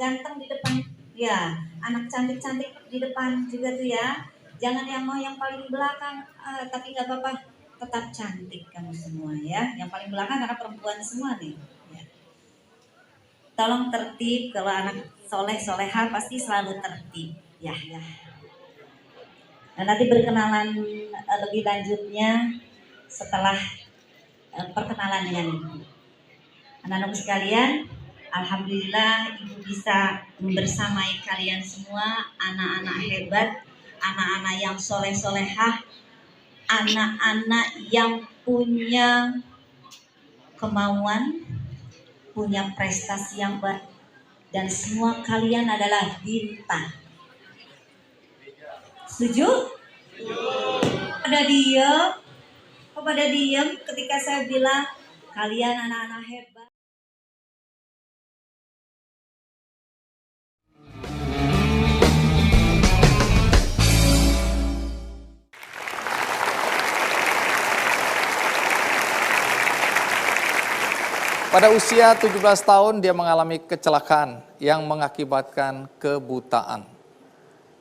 ganteng di depan, ya anak cantik-cantik di depan juga tuh ya. Jangan yang mau yang paling belakang, tapi nggak apa-apa, tetap cantik kamu semua ya. Yang paling belakang karena perempuan semua nih. Ya. Tolong tertib, kalau anak soleh-soleha pasti selalu tertib. Ya. Nah, nanti berkenalan lebih lanjutnya setelah perkenalan dengan Ibu. Anak-anak sekalian, alhamdulillah Ibu bisa membersamai kalian semua, anak-anak hebat, anak-anak yang soleh-solehah, anak-anak yang punya kemauan, punya prestasi yang baik, dan semua kalian adalah bintang. Setuju? Pada diem ketika saya bilang kalian anak-anak hebat. Pada usia 17 tahun dia mengalami kecelakaan yang mengakibatkan kebutaan.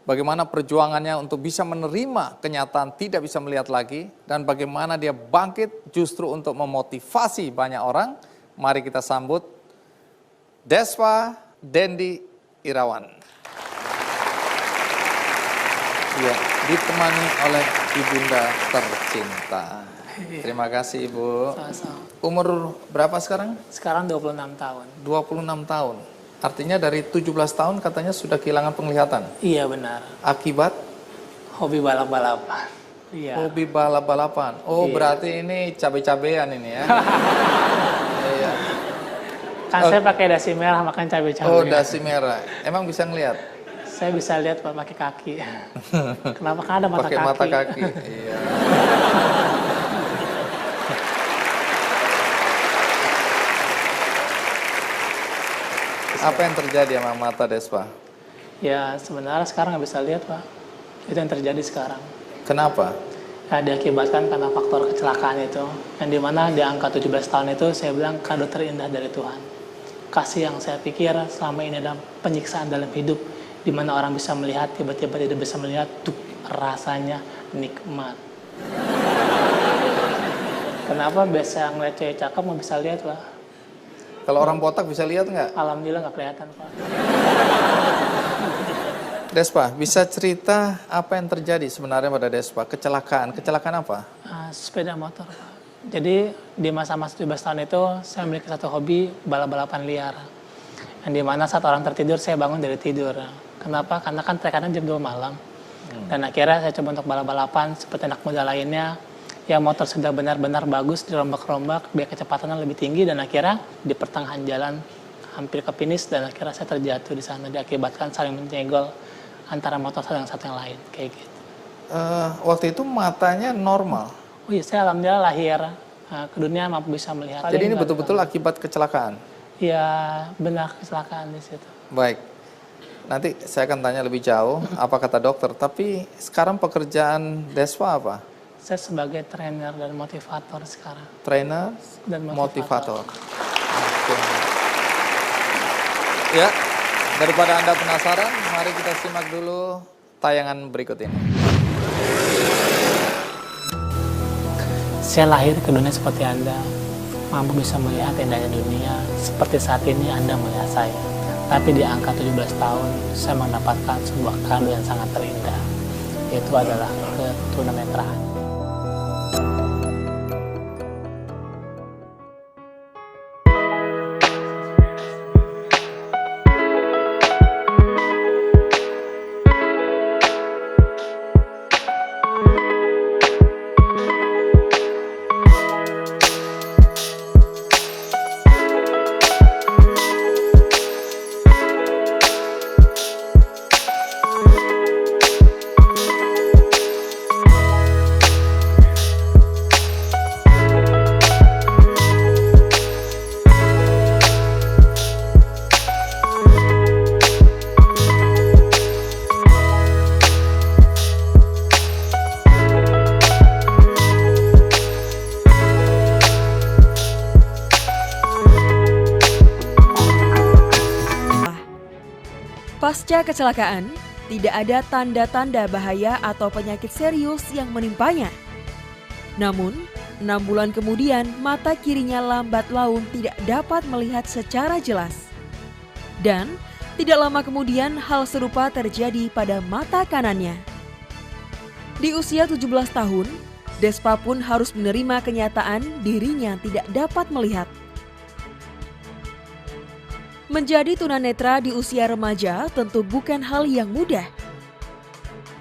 Bagaimana perjuangannya untuk bisa menerima kenyataan tidak bisa melihat lagi, dan bagaimana dia bangkit justru untuk memotivasi banyak orang. Mari kita sambut Despa Dendi Irawan. Ya, ditemani oleh ibunda tercinta. Terima kasih Ibu. Sama-sama. Umur berapa sekarang? Sekarang 26 tahun. 26 tahun. Artinya dari 17 tahun katanya sudah kehilangan penglihatan. Iya benar. Akibat Hobi balap-balapan. Iya. hobi balap-balapan. Oh, Iya. berarti ini cabai-cabean ini ya. Iya. Kan saya pakai dasi merah makan cabai-cabai. Oh, dasi merah. Emang bisa ngelihat? Saya bisa lihat pakai kaki. Kenapa? Kan ada mata Pakai kaki. mata kaki. Iya. Apa yang terjadi sama mata Despa? Ya sebenarnya sekarang nggak bisa lihat Pak. Itu yang terjadi sekarang. Kenapa? Ya, diakibatkan karena faktor kecelakaan itu. Yang dimana di angka 17 tahun itu saya bilang kado terindah dari Tuhan. Kasih yang saya pikir selama ini adalah penyiksaan dalam hidup. Di mana orang bisa melihat, tiba-tiba tidak bisa melihat, tuh rasanya nikmat. Kenapa biasa ngeliat cewek cakep nggak bisa lihat Pak? Kalau orang botak bisa lihat nggak? Alhamdulillah nggak kelihatan Pak. Despa, bisa cerita apa yang terjadi sebenarnya pada Despa? Kecelakaan apa? Sepeda motor Pak. Jadi di masa-masa 17 tahun itu saya memiliki satu hobi balap-balapan liar. Yang dimana saat orang tertidur saya bangun dari tidur. Kenapa? Karena kan trekannya jam 2 malam. Dan akhirnya saya coba untuk balap-balapan seperti anak muda lainnya. Yang motor sudah benar-benar bagus, dirombak-rombak, biar kecepatannya lebih tinggi, dan akhirnya di pertengahan jalan hampir ke finish, dan akhirnya saya terjatuh di sana diakibatkan saling menyenggol antara motor satu dengan satu yang lain, kayak gitu. Waktu itu matanya normal. Oh iya, saya alhamdulillah lahir ke dunia mampu bisa melihat. Jadi ini betul-betul akibat kecelakaan? Iya, benar kecelakaan di situ. Baik, nanti saya akan tanya lebih jauh apa kata dokter. Tapi sekarang pekerjaan Despa apa? Saya sebagai trainer dan motivator sekarang. Trainer Dan motivator. Oke. Ya, daripada Anda penasaran, mari kita simak dulu tayangan berikut ini. Saya lahir ke dunia seperti Anda, mampu bisa melihat indahnya dunia seperti saat ini Anda melihat saya. Tapi di angka 17 tahun, saya mendapatkan sebuah kado yang sangat terindah, yaitu adalah ketunanetraan. Pasca kecelakaan, tidak ada tanda-tanda bahaya atau penyakit serius yang menimpanya. Namun, 6 bulan kemudian mata kirinya lambat laun tidak dapat melihat secara jelas. Dan tidak lama kemudian hal serupa terjadi pada mata kanannya. Di usia 17 tahun, Despa pun harus menerima kenyataan dirinya tidak dapat melihat. Menjadi tunanetra di usia remaja tentu bukan hal yang mudah.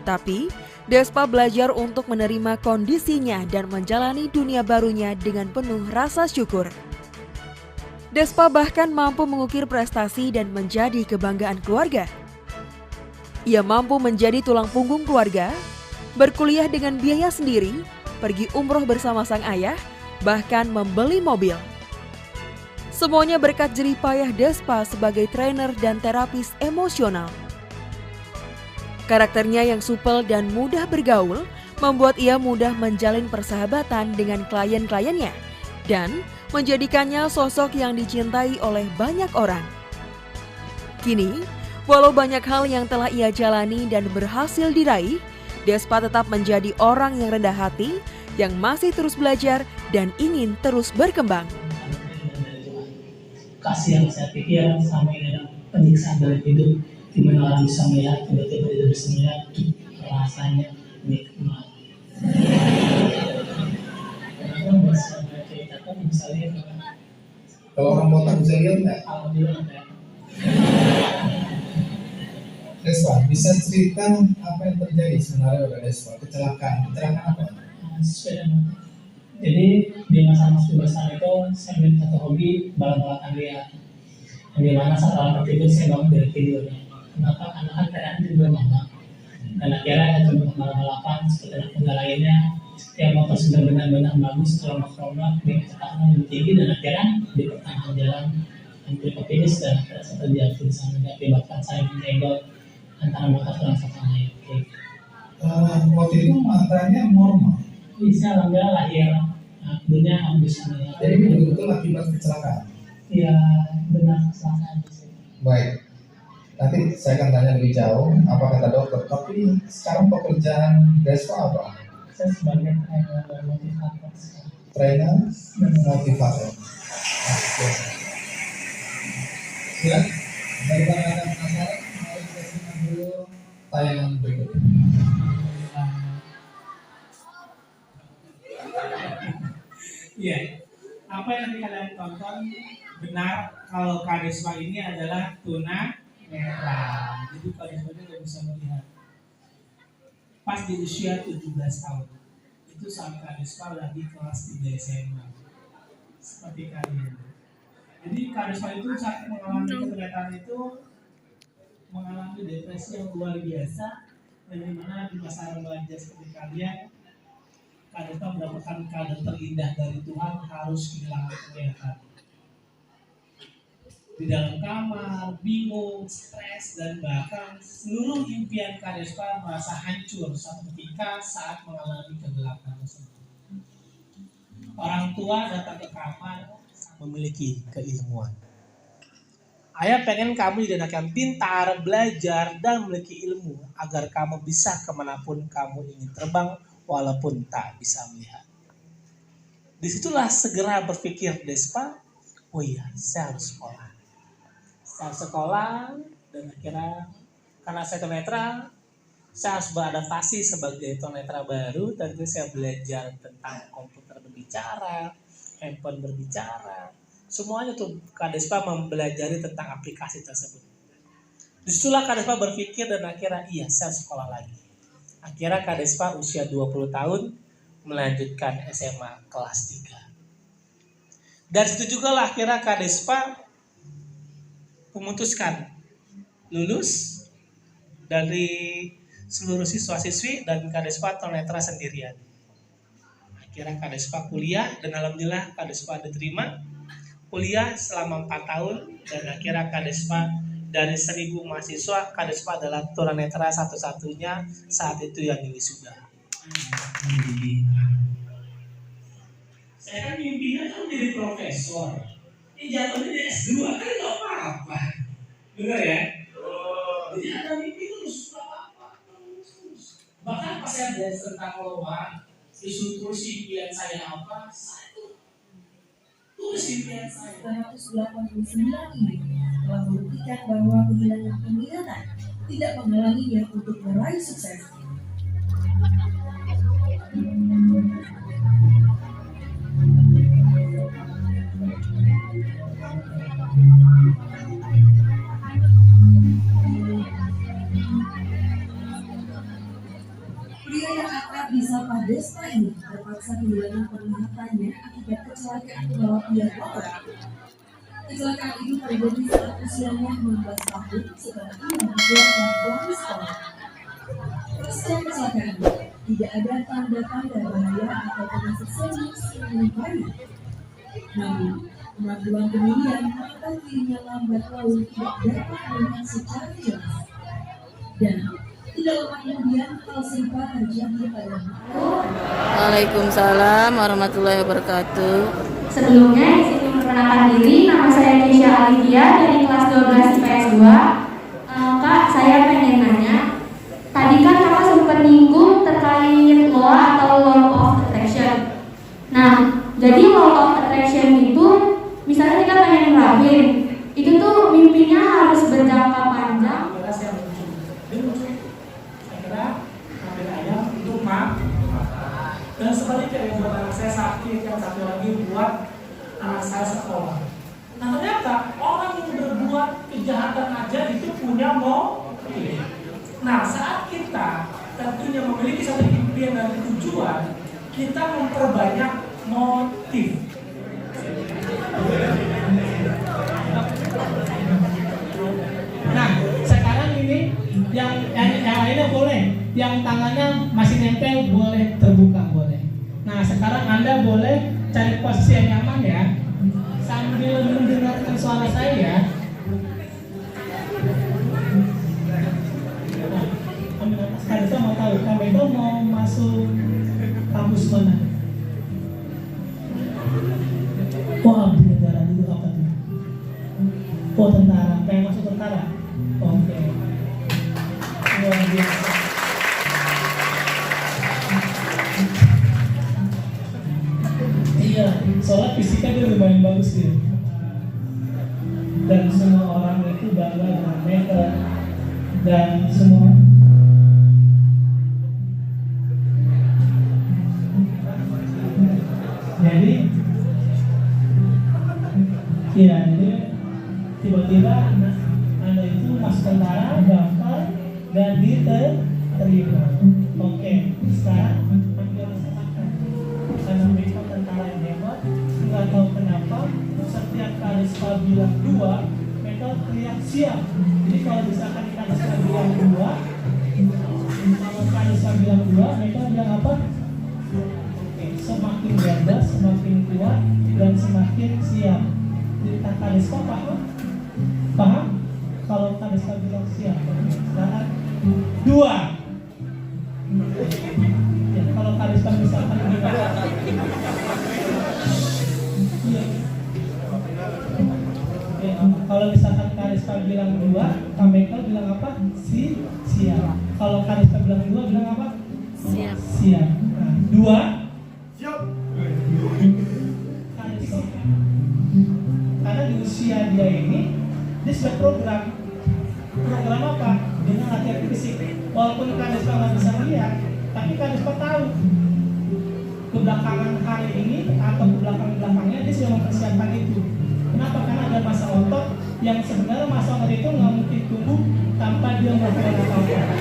Tapi, Despa belajar untuk menerima kondisinya dan menjalani dunia barunya dengan penuh rasa syukur. Despa bahkan mampu mengukir prestasi dan menjadi kebanggaan keluarga. Ia mampu menjadi tulang punggung keluarga, berkuliah dengan biaya sendiri, pergi umroh bersama sang ayah, bahkan membeli mobil. Semuanya berkat jerih payah Despa sebagai trainer dan terapis emosional. Karakternya yang supel dan mudah bergaul membuat ia mudah menjalin persahabatan dengan klien-kliennya dan menjadikannya sosok yang dicintai oleh banyak orang. Kini, walau banyak hal yang telah ia jalani dan berhasil diraih, Despa tetap menjadi orang yang rendah hati, yang masih terus belajar dan ingin terus berkembang. Kasih yang saya pikir sama ini adalah penyiksaan dari hidup, di mana orang bisa melihat, tiba-tiba tidak bisa melihat, rasanya nikmat. Kenapa bisa menceritakan misalnya Kalau orang botak bisa lihat nggak? alhamdulillah ya. Despa, bisa ceritakan apa yang terjadi sebenarnya pada Despa? Kecelakaan apa? Sepeda motor. Jadi di masa-masa besar itu saya memiliki satu hobi balap-balapan liar. Di mana saat orang tertidur saya bangun dari tidur. Kenapa? Karena kan keadaan di rumah mama. Dan akhirnya saya coba balap-balapan seperti anak muda lainnya. Yang motor sudah benar-benar bagus, kromak-kromak, dengan kecepatan lebih tinggi dan akhirnya di pertengahan jalan hampir ke finish dan akhirnya saya terjatuh di sana. Bahkan saya menyenggol antara motor dan satu lain. Waktu itu matanya normal. Bisa alhamdulillah lahir dunia bisa melihat. Jadi betul-betul akibat kecelakaan. Ya benar kecelakaan. Baik. Nanti saya akan tanya lebih jauh apa kata dokter. Tapi sekarang pekerjaan Despa apa? Saya sebagai trainer dan motivator. Trainer dan motivator. Oke. Silakan. Daripada Anda penasaran, mari kita simak dulu tayangan berikut. Iya, apa yang nanti kalian tonton benar kalau Kak Despa ini adalah tunanetra. Jadi Kak Despa ini nggak bisa melihat. Pas di usia 17 tahun, itu saat Kak Despa lagi kelas 3 SMA. Seperti kalian. Jadi Kak Despa itu saat mengalami kecelakaan itu mengalami depresi yang luar biasa. Dan dimana di masa remaja seperti kalian, Kak Despa mendapatkan kado terindah dari Tuhan, harus kehilangan penglihatan. Di dalam kamar, bingung, stres, dan bahkan seluruh impian Kak Despa merasa hancur suatu ketika saat mengalami kegelapan tersebut. Orang tua datang ke kamar memiliki keilmuan. Ayah pengen kamu jadi anak yang pintar, belajar, dan memiliki ilmu agar kamu bisa kemanapun kamu ingin terbang walaupun tak bisa melihat. Disitulah segera berpikir Despa, oh iya saya harus sekolah. Saya harus sekolah dan akhirnya karena saya tunanetra, saya harus beradaptasi sebagai tunanetra baru. Tentu saya belajar tentang komputer berbicara, handphone berbicara. Semuanya tuh Kak Despa mempelajari tentang aplikasi tersebut. Disitulah Kak Despa berpikir dan akhirnya iya saya harus sekolah lagi. Akhirnya Kak Despa usia 20 tahun melanjutkan SMA kelas 3. Dari situ juga lah akhirnya Kak Despa memutuskan lulus dari seluruh siswa-siswi dan Kak Despa tunanetra sendirian. Akhirnya Kak Despa kuliah dan alhamdulillah Kak Despa diterima kuliah selama 4 tahun dan akhirnya Kak Despa dari 1000 mahasiswa, Kak Despa adalah tunanetra satu-satunya saat itu yang wisuda. Saya kan mimpinya kan jadi profesor. Ini jatuhnya di S2 kan nggak apa-apa. Benar ya? Jadi ada mimpi terus, bahkan pas saya belajar tentang keluar, disuruh tulis impian saya apa, saya tulis impian saya. 189 ini telah membuktikan bahwa kehilangan penglihatan tidak menghalanginya untuk meraih sukses. Pria yang akrab disapa Desta ini terpaksa kehilangan penglihatannya akibat kecelakaan pembalap liar motor. Kecelakaan itu terjadi saat usianya 19 tahun setelah ia mengeluarkan bangku sekolah. Pasca kecelakaan, tidak ada tanda-tanda bahaya atau penyakit serius yang menimpanya. Namun, 6 bulan kemudian, mata kirinya lambat laun tidak dapat melihat secara jelas. Dan tidak lama kemudian, hal serupa terjadi pada Waalaikumsalam warahmatullahi wabarakatuh. Sebelumnya izin memperkenalkan diri, nama saya Keisha Alidia dari kelas 12 IPS 2. Kak, saya pengen nanya, tadi kan kakak sempat nyinggung terkait law atau law of attraction. Nah, jadi law of attraction itu, misalnya kita pengen ngelakuin, itu tuh mimpinya harus berjangka panjang. Ambil ayam untuk makan. Dan sebaliknya yang buat anak saya sakit, yang satu lagi buat anak saya sekolah. Nah ternyata orang yang berbuat kejahatan aja itu punya motif. Nah saat kita tentunya memiliki satu impian dan tujuan, kita memperbanyak motif. Nah sekarang ini yang lainnya boleh, yang tangannya masih nempel boleh terbuka boleh. Nah sekarang Anda boleh cari posisi yang nyaman ya, sambil mendengarkan suara saya. Nah, sekarang saya mau tahu kamu itu mau masuk kampus mana? Wah, di negara dulu apa tuh? Oh tentara, pengen masuk tentara? Oke. Luar biasa. Iya, soalnya fisika dia lumayan bagus dia. Dan semua orang itu bangga dengan mereka. Dan semua jadi ya, jadi tiba-tiba Anda itu masuk tentara, daftar dan diterima. Oke, sekarang ambil rasakan. Karena mereka tentara yang hebat, nggak tahu kenapa setiap kali Rispa bilang 2, mereka teriak siap. Jadi kalau misalkan Rispa bilang 2, kalau Rispa bilang 2, mereka bilang apa? Oke, semakin gagah, semakin kuat, dan semakin siap. Jadi kata Rispa paham? Paham? Kalau Rispa bilang siap, sekarang 2. Ya, kalau Rispa misalkan bilang iya. Ya, kalau misalkan Rispa bilang 2, Kameka bilang apa? Siap. Kalau Rispa bilang 2, bilang apa? Siap. Siap. Nah, 2. Siap. Karena di usia dia ini, dia sudah program apa? Dengan latihan fisik. Walaupun Rispa nggak bisa melihat, tapi Rispa tahu kebelakangan hari ini atau belakangnya dia sudah mempersiapkan itu. Kenapa? Karena ada masa otot yang sebenarnya masa otot itu nggak mungkin tumbuh tanpa dia melakukan apa-apa.